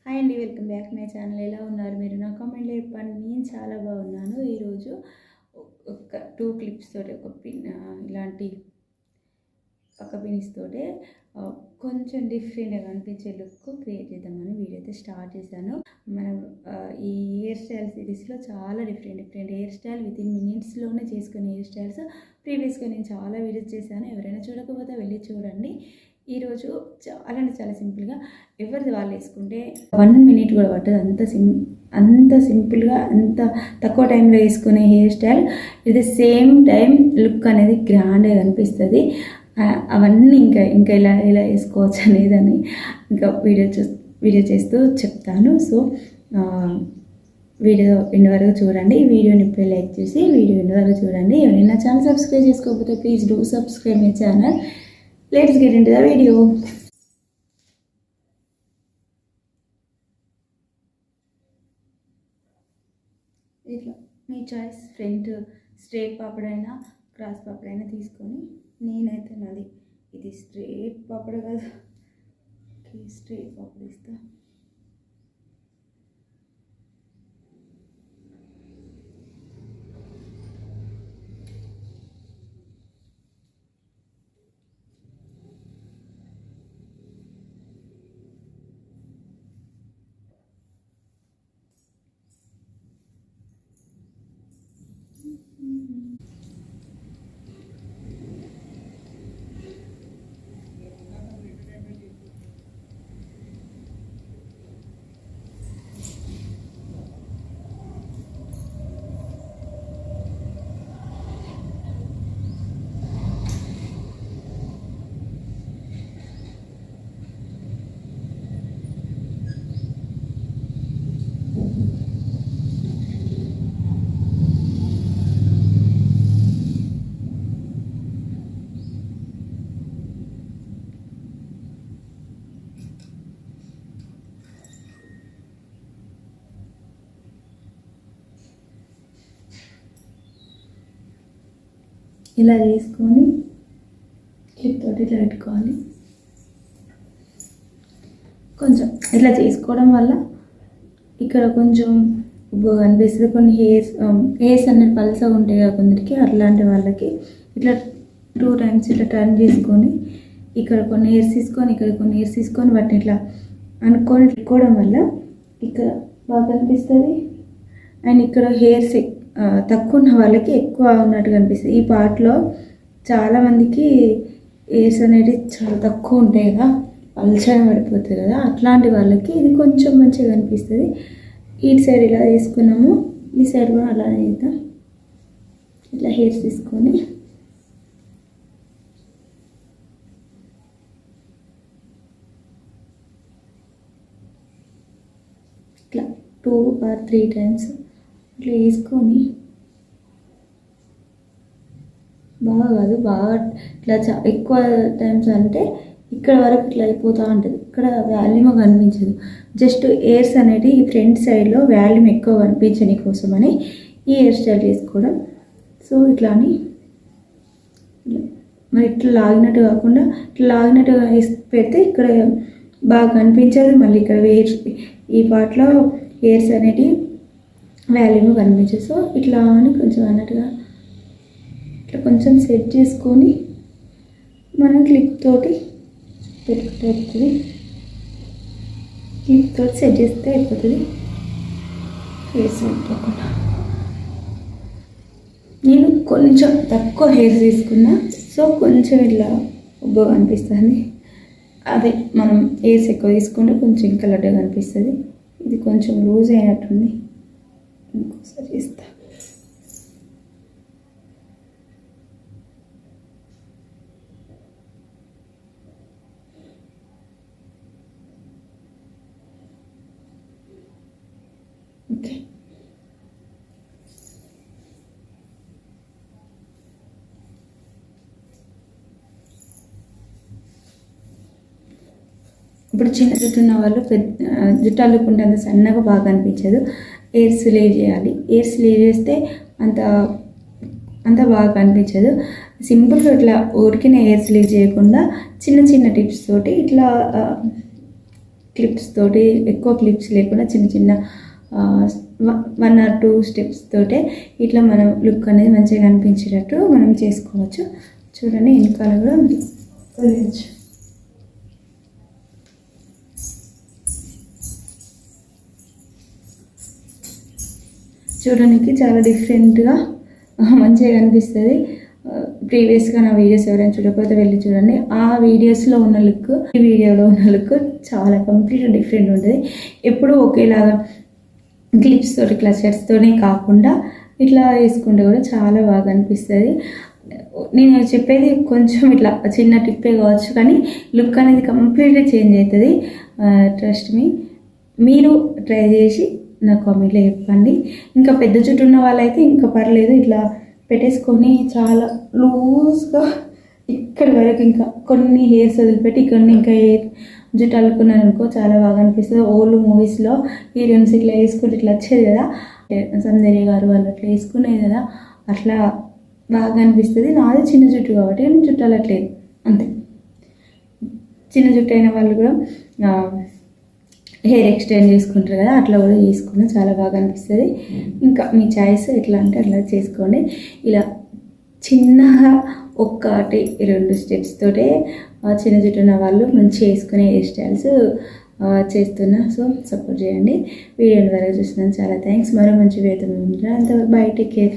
Hi అండి, welcome back my channel. ఎలా ఉన్నారు మీరు? నా కామెంట్లో చెప్పండి. నేను చాలా బాగున్నాను. ఈరోజు ఒక 2 క్లిప్స్ తోటి ఒక పిన్ ఇలాంటి ఒక పిన్స్ తోటి కొంచెం డిఫరెంట్గా అనిపించే లుక్ క్రియేట్ చేద్దామని వీడియో అయితే స్టార్ట్ చేశాను. మనం ఈ హెయిర్ స్టైల్ సిరీస్లో చాలా డిఫరెంట్ హెయిర్ స్టైల్ వితిన్ మినిట్స్లోనే చేసుకునే హెయిర్ స్టైల్స్ ప్రీవియస్గా నేను చాలా వీడియోస్ చేశాను. ఎవరైనా చూడకపోతే వెళ్ళి చూడండి. ఈరోజు చాలా అంటే చాలా సింపుల్గా ఎవరిది వాళ్ళు వేసుకుంటే 1 మినిట్ కూడా పట్టదు. అంత సింపుల్గా అంత తక్కువ టైంలో వేసుకునే హెయిర్ స్టైల్. ఇది సేమ్ టైం లుక్ అనేది గ్రాండ్గా కనిపిస్తుంది. అవన్నీ ఇంకా ఇలా వేసుకోవచ్చు అనేదని ఇంకా వీడియో చేస్తూ చెప్తాను. సో వీడియో ఎండ్ వరకు చూడండి. ఈ వీడియోని ఇప్పుడు లైక్ చేసి వీడియో ఎండ్ వరకు చూడండి. ఎవరైనా ఛానల్ సబ్స్క్రైబ్ చేసుకోకపోతే please do subscribe my channel. Let's get into the video. ఇట్లా మీ చాయిస్, ఫ్రంట్ స్ట్రైట్ పాపడైనా క్రాస్ పాపడైనా తీసుకొని, నేనైతే నాది ఇది స్ట్రైట్ పాపడ కదా, స్ట్రైట్ పాపడ ఇస్తా. ఇలా చేసుకొని క్లిప్ తోటి ఇట్లా పెట్టుకోవాలి. కొంచెం ఇట్లా చేసుకోవడం వల్ల ఇక్కడ కొంచెం ఉబ్బుగా అనిపిస్తుంది. కొన్ని హెయిర్స్ అనేది పల్సగా ఉంటాయి కదా కొందరికి, అట్లాంటి వాళ్ళకి ఇట్లా 2 టైమ్స్ ఇట్లా టర్న్ చేసుకొని ఇక్కడ కొన్ని హెయిర్స్ తీసుకొని ఇక్కడ కొన్ని హెయిర్స్ తీసుకొని వాటిని ఇట్లా అనుకొని పెట్టుకోవడం వల్ల ఇక్కడ బాగా కనిపిస్తుంది. అండ్ ఇక్కడ హెయిర్స్ తక్కువ ఉన్న వాళ్ళకి ఎక్కువ ఉన్నట్టుగా అనిపిస్తుంది. ఈ పార్ట్లో చాలామందికి హెయిర్స్ అనేవి చాలా తక్కువ ఉంటాయి కదా, పల్చగా పడిపోతుంది కదా, అట్లాంటి వాళ్ళకి ఇది కొంచెం మంచిగా అనిపిస్తుంది. ఈ సైడ్ ఇలా తీసుకున్నాము, ఈ సైడ్ కూడా అలానే చేద్దాం. ఇట్లా హెయిర్స్ తీసుకొని ఇట్లా 2 or 3 టైమ్స్ ఇట్లా వేసుకొని బాగా ఇట్లా ఎక్కువ టైమ్స్ అంటే ఇక్కడ వరకు ఇట్లా అయిపోతూ ఉంటుంది. ఇక్కడ వాల్యూమ్ కనిపించదు. జస్ట్ హెయిర్స్ అనేది ఈ ఫ్రంట్ సైడ్లో వాల్యూమ్ ఎక్కువ కనిపించని కోసమని ఈ హెయిర్ స్టైల్ చేసుకోవడం. సో ఇట్లా అని మరి ఇట్లా లాగినట్టు కాకుండా ఇట్లా లాగినట్టుగా వేసి పెడితే ఇక్కడ బాగా కనిపించదు. మళ్ళీ ఇక్కడ ఈ పార్ట్లో హెయిర్స్ అనేవి వాల్యూమ్ కనిపించదు. సో ఇట్లా అని కొంచెం అన్నట్టుగా ఇట్లా కొంచెం సెట్ చేసుకొని మనం క్లిప్ తోటి పెట్టుకుంటే అయిపోతుంది. క్లిప్ తోటి సెట్ చేస్తే అయిపోతుంది. హెయిర్స్ పెట్టుకోకుండా నేను కొంచెం తక్కువ హెయిర్స్ తీసుకున్నా, సో కొంచెం ఇట్లా ఉబ్బగా అనిపిస్తుంది. అదే మనం హెయిర్స్ ఎక్కువ తీసుకుంటే కొంచెం ఇంకా లడ్డుగా అనిపిస్తుంది. ఇది కొంచెం లూజ్ అయినట్టుంది, ఇంకోసారి చేస్తా. ఓకే, ఇప్పుడు చిన్న జుట్టు ఉన్న వాళ్ళు జుట్టు అల్లుకుంటే అంత సన్నగా బాగా అనిపించదు. హెయిర్స్ లీవ్ చేయాలి. హెయిర్స్ లీవ్ చేస్తే అంత బాగా అనిపించదు. సింపుల్గా ఇట్లా ఊరికినే హెయిర్స్ లీవ్ చేయకుండా చిన్న టిప్స్ తోటి ఇట్లా క్లిప్స్ తోటి, ఎక్కువ క్లిప్స్ లేకుండా చిన్న చిన్న 1 or 2 స్టెప్స్ తోటే ఇట్లా మనం లుక్ అనేది మంచిగా కనిపించేటట్టు మనం చేసుకోవచ్చు. చూడండి వెనకాల కూడా వదిలేయచ్చు. చూడడానికి చాలా డిఫరెంట్గా మంచిగా కనిపిస్తుంది. ప్రీవియస్గా నా వీడియోస్ ఎవరైనా చూడకపోతే వెళ్ళి చూడండి. ఆ వీడియోస్లో ఉన్న లుక్ ఈ వీడియోలో ఉన్న లుక్ చాలా కంప్లీట్ డిఫరెంట్ ఉంటుంది. ఎప్పుడూ ఒకేలాగా క్లిప్స్ తోటి క్లచర్స్తోనే కాకుండా ఇట్లా వేసుకుంటే కూడా చాలా బాగా అనిపిస్తుంది. నేను చెప్పేది కొంచెం ఇట్లా చిన్న టిప్పే కావచ్చు, కానీ లుక్ అనేది కంప్లీట్గా చేంజ్ అవుతుంది. Trust me. మీరు ట్రై చేసి నా కామెంట్లో చెప్పండి. ఇంకా పెద్ద జుట్టు ఉన్న వాళ్ళైతే ఇంకా పర్లేదు, ఇట్లా పెట్టేసుకొని చాలా లూజ్గా ఇక్కడి వరకు ఇంకా కొన్ని హెయిర్స్ వదిలిపెట్టి కొన్ని ఇంకా హెయిర్ జుట్టు అల్లుకున్నాను అనుకో చాలా బాగా అనిపిస్తుంది. ఓల్డ్ మూవీస్లో హీరోయిన్స్ ఇట్లా వేసుకుంటే ఇట్లా వచ్చేది కదా, సౌందర్య గారు వాళ్ళు అట్లా వేసుకునేది కదా, అట్లా బాగా అనిపిస్తుంది. నాది చిన్న జుట్టు కాబట్టి నేను జుట్టు అల్లట్లేదు అంతే. చిన్న జుట్టు అయిన వాళ్ళు కూడా హెయిర్ ఎక్స్టెండ్ చేసుకుంటారు కదా, అట్లా కూడా చేసుకున్నా చాలా బాగా అనిపిస్తుంది. ఇంకా మీ చాయిస్ ఎట్లా అంటే అట్లా చేసుకోండి. ఇలా చిన్నగా 1-2 స్టెప్స్ తోటే చిన్న జుట్టు ఉన్న వాళ్ళు మంచిగా వేసుకునే హెయిర్ స్టైల్స్ చేస్తున్నా. సో సపోర్ట్ చేయండి. వీడియోని వరకు చూసినాను చాలా థ్యాంక్స్. మరో మంచి వీడియోతో ఉంటాను. అంతవరకు బై, టేక్ కేర్.